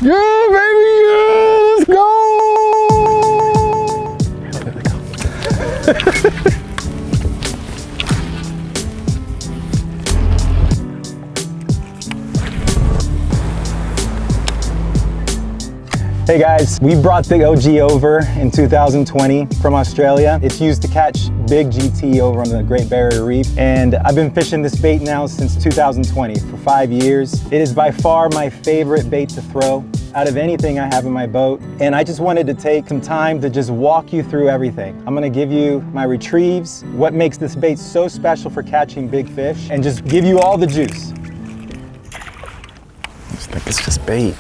Yeah, baby, yeah, let's go. There they go. Hey guys, we brought the OG over in 2020 from Australia. It's used to catch big GT over on the Great Barrier Reef. And I've been fishing this bait now since 2020 for 5 years. It is by far my favorite bait to throw out of anything I have in my boat. And I just wanted to take some time to just walk you through everything. I'm gonna give you my retrieves, what makes this bait so special for catching big fish, and just give you all the juice. I just think it's just bait.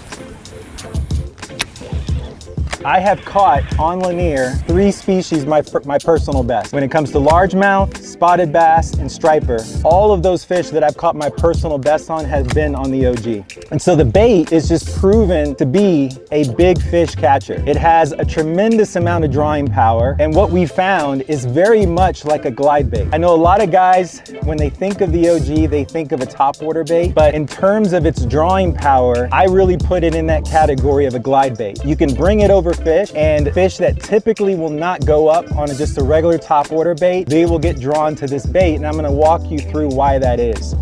I have caught on Lanier 3 species my personal best. When it comes to largemouth, spotted bass, and striper, all of those fish that I've caught my personal best on have been on the OG. And so the bait is just proven to be a big fish catcher. It has a tremendous amount of drawing power, and what we found is very much like a glide bait. I know a lot of guys, when they think of the OG, they think of a topwater bait, but in terms of its drawing power, I really put it in that category of a glide bait. You can bring it over fish, and fish that typically will not go up on just a regular topwater bait, they will get drawn to this bait, and I'm going to walk you through why that is.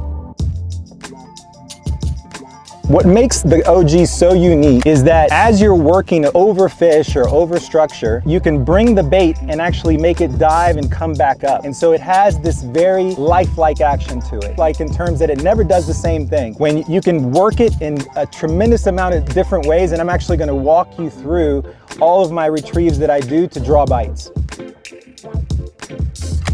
What makes the OG so unique is that as you're working over fish or over structure, you can bring the bait and actually make it dive and come back up. And so it has this very lifelike action to it, like in terms that it never does the same thing. When you can work it in a tremendous amount of different ways, and I'm actually going to walk you through all of my retrieves that I do to draw bites.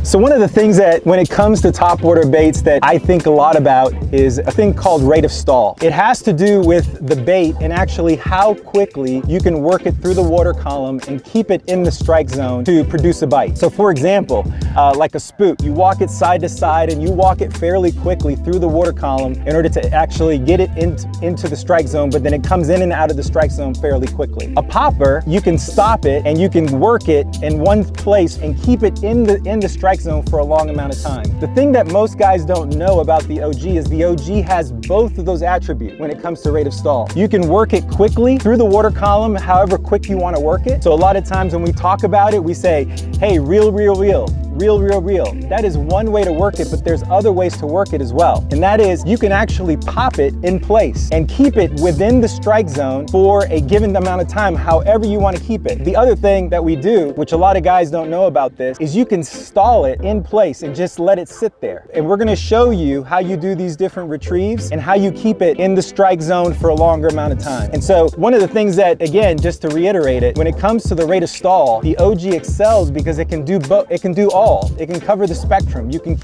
So one of the things that when it comes to topwater baits that I think a lot about is a thing called rate of stall. It has to do with the bait and actually how quickly you can work it through the water column and keep it in the strike zone to produce a bite. So for example, like a spook, you walk it side to side and you walk it fairly quickly through the water column in order to actually get it into the strike zone, but then it comes in and out of the strike zone fairly quickly. A popper, you can stop it and you can work it in one place and keep it in the strike zone for a long amount of time. The thing that most guys don't know about the OG is the OG has both of those attributes when it comes to rate of stall. You can work it quickly through the water column, however quick you want to work it. So a lot of times when we talk about it, we say, hey, reel, reel, reel. Reel, reel, reel. That is one way to work it, but there's other ways to work it as well. And that is you can actually pop it in place and keep it within the strike zone for a given amount of time, however you want to keep it. The other thing that we do, which a lot of guys don't know about this, is you can stall it in place and just let it sit there. And we're going to show you how you do these different retrieves and how you keep it in the strike zone for a longer amount of time. And so one of the things that, again, just to reiterate it, when it comes to the rate of stall, the OG excels because it can do both. It can do all. It can cover the spectrum. You can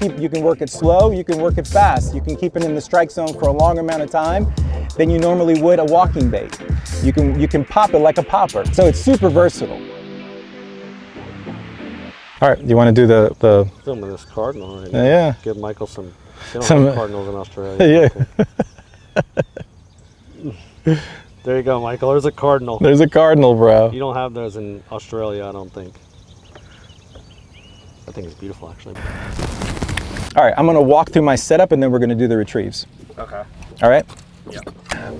work it slow, you can work it fast. You can keep it in the strike zone for a longer amount of time than you normally would a walking bait. You can pop it like a popper. So it's super versatile. All right, you want to do the filming this cardinal right now. Yeah. Give Michael some cardinals in Australia. Yeah. There you go, Michael. There's a cardinal. There's a cardinal, bro. You don't have those in Australia, I don't think. I think it's beautiful, actually. All right, I'm gonna walk through my setup and then we're gonna do the retrieves. Okay. All right? Yeah.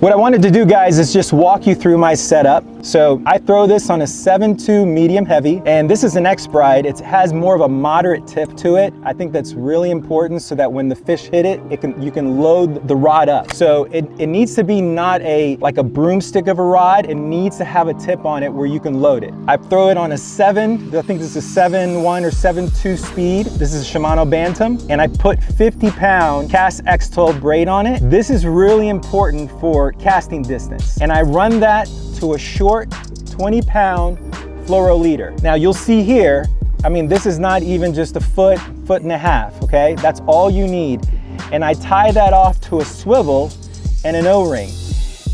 What I wanted to do, guys, is just walk you through my setup. So I throw this on a 7.2 medium heavy, and this is an X-Bride. It has more of a moderate tip to it. I think that's really important so that when the fish hit it, you can load the rod up. So it needs to be not like a broomstick of a rod. It needs to have a tip on it where you can load it. I throw it on a 7, I think this is a 7.1 or 7.2 speed. This is a Shimano Bantam, and I put 50-pound Cast X12 braid on it. This is really important for casting distance, and I run that to a short 20-pound fluoro leader. Now you'll see here, I mean, this is not even just a foot and a half, okay? That's all you need. And I tie that off to a swivel and an O-ring.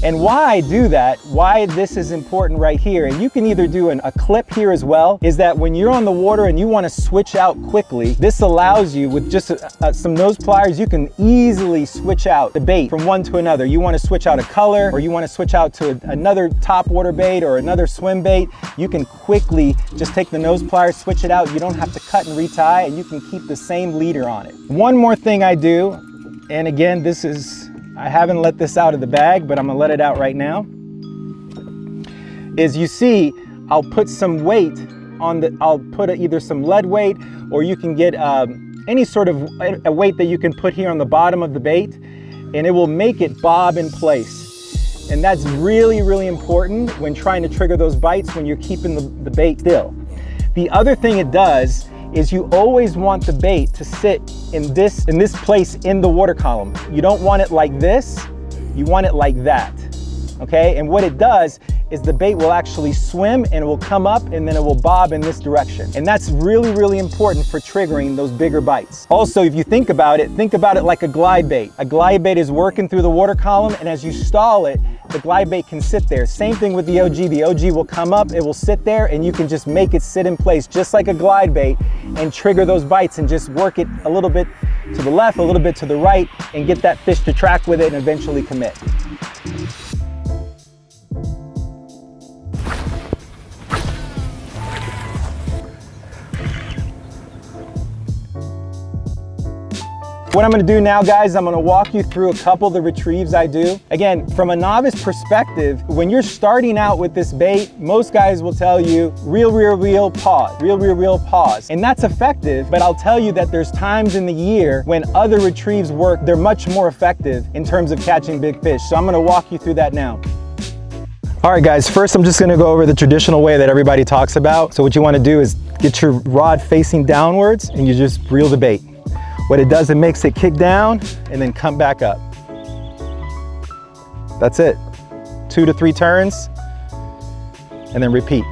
And why I do that, why this is important right here, and you can either do a clip here as well, is that when you're on the water and you want to switch out quickly, this allows you, with just some nose pliers, you can easily switch out the bait from one to another. You want to switch out a color, or you want to switch out to another topwater bait or another swim bait, you can quickly just take the nose pliers, switch it out. You don't have to cut and retie, and you can keep the same leader on it. One more thing I do, and again, I haven't let this out of the bag, but I'm gonna let it out right now. is you see, I'll put some weight on the, I'll put either some lead weight, or you can get any sort of a weight that you can put here on the bottom of the bait, and it will make it bob in place. And that's really, really important when trying to trigger those bites when you're keeping the bait still. The other thing it does is you always want the bait to sit in this place in the water column. You don't want it like this, you want it like that, okay? And what it does is the bait will actually swim and it will come up and then it will bob in this direction. And that's really, really important for triggering those bigger bites. Also, if you think about it like a glide bait. A glide bait is working through the water column, and as you stall it, the glide bait can sit there. Same thing with the OG. The OG will come up, it will sit there, and you can just make it sit in place just like a glide bait and trigger those bites and just work it a little bit to the left, a little bit to the right, and get that fish to track with it and eventually commit. What I'm gonna do now, guys, I'm gonna walk you through a couple of the retrieves I do. Again, from a novice perspective, when you're starting out with this bait, most guys will tell you, reel, reel, reel, pause, reel, reel, reel, pause. And that's effective, but I'll tell you that there's times in the year when other retrieves work, they're much more effective in terms of catching big fish. So I'm gonna walk you through that now. All right, guys, first I'm just gonna go over the traditional way that everybody talks about. So what you wanna do is get your rod facing downwards and you just reel the bait. What it does, it makes it kick down and then come back up. That's it. 2 to 3 turns and then repeat.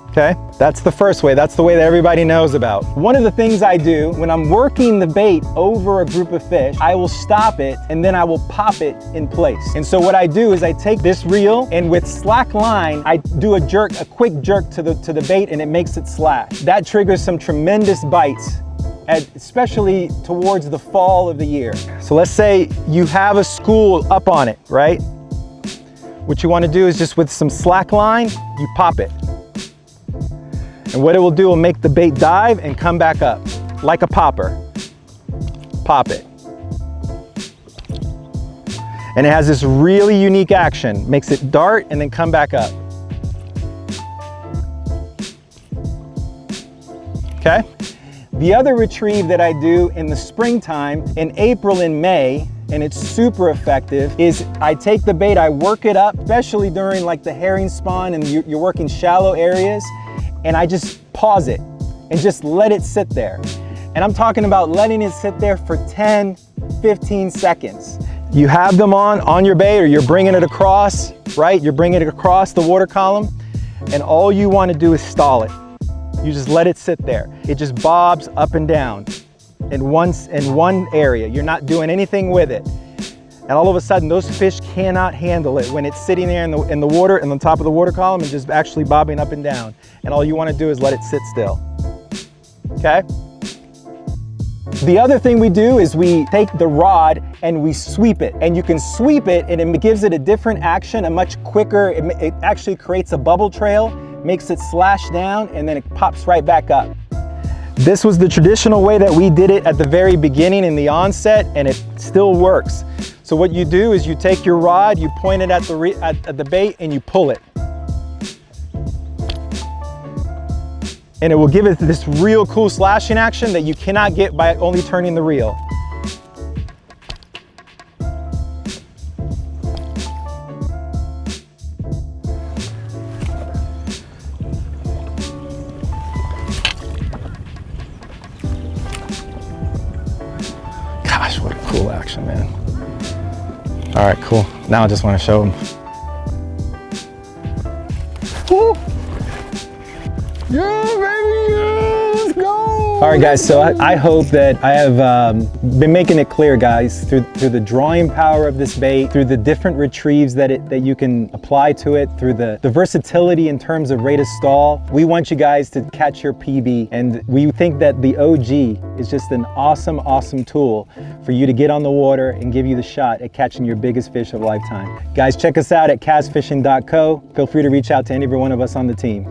Okay? That's the first way. That's the way that everybody knows about. One of the things I do when I'm working the bait over a group of fish, I will stop it and then I will pop it in place. And so what I do is I take this reel and with slack line, I do a quick jerk to the bait, and it makes it slash. That triggers some tremendous bites, especially towards the fall of the year. So let's say you have a school up on it, right? What you want to do is just with some slack line, you pop it. And what it will do will make the bait dive and come back up like a popper. Pop it. And it has this really unique action. Makes it dart and then come back up. Okay? The other retrieve that I do in the springtime, in April and May, and it's super effective, is I take the bait, I work it up, especially during like the herring spawn and you're working shallow areas, and I just pause it and just let it sit there. And I'm talking about letting it sit there for 10, 15 seconds. You have them on your bait, or you're bringing it across, right? You're bringing it across the water column, and all you want to do is stall it. You just let it sit there. It just bobs up and down in one area. You're not doing anything with it. And all of a sudden, those fish cannot handle it when it's sitting there in the water, in the top of the water column, and just actually bobbing up and down. And all you want to do is let it sit still. Okay? The other thing we do is we take the rod and we sweep it. And you can sweep it and it gives it a different action, a much quicker, it actually creates a bubble trail, makes it slash down, and then it pops right back up. This was the traditional way that we did it at the very beginning in the onset, and it still works. So what you do is you take your rod, you point it at the bait, and you pull it. And it will give it this real cool slashing action that you cannot get by only turning the reel. Gosh, what a cool action, man. All right, cool. Now I just want to show them. Woo! Yeah, baby, yeah, let's go! All right, guys, so I hope that I have been making it clear, guys, through the drawing power of this bait, through the different retrieves that you can apply to it, through the versatility in terms of rate of stall. We want you guys to catch your PB, and we think that the OG is just an awesome, awesome tool for you to get on the water and give you the shot at catching your biggest fish of a lifetime. Guys, check us out at castfishing.co. Feel free to reach out to any one of us on the team.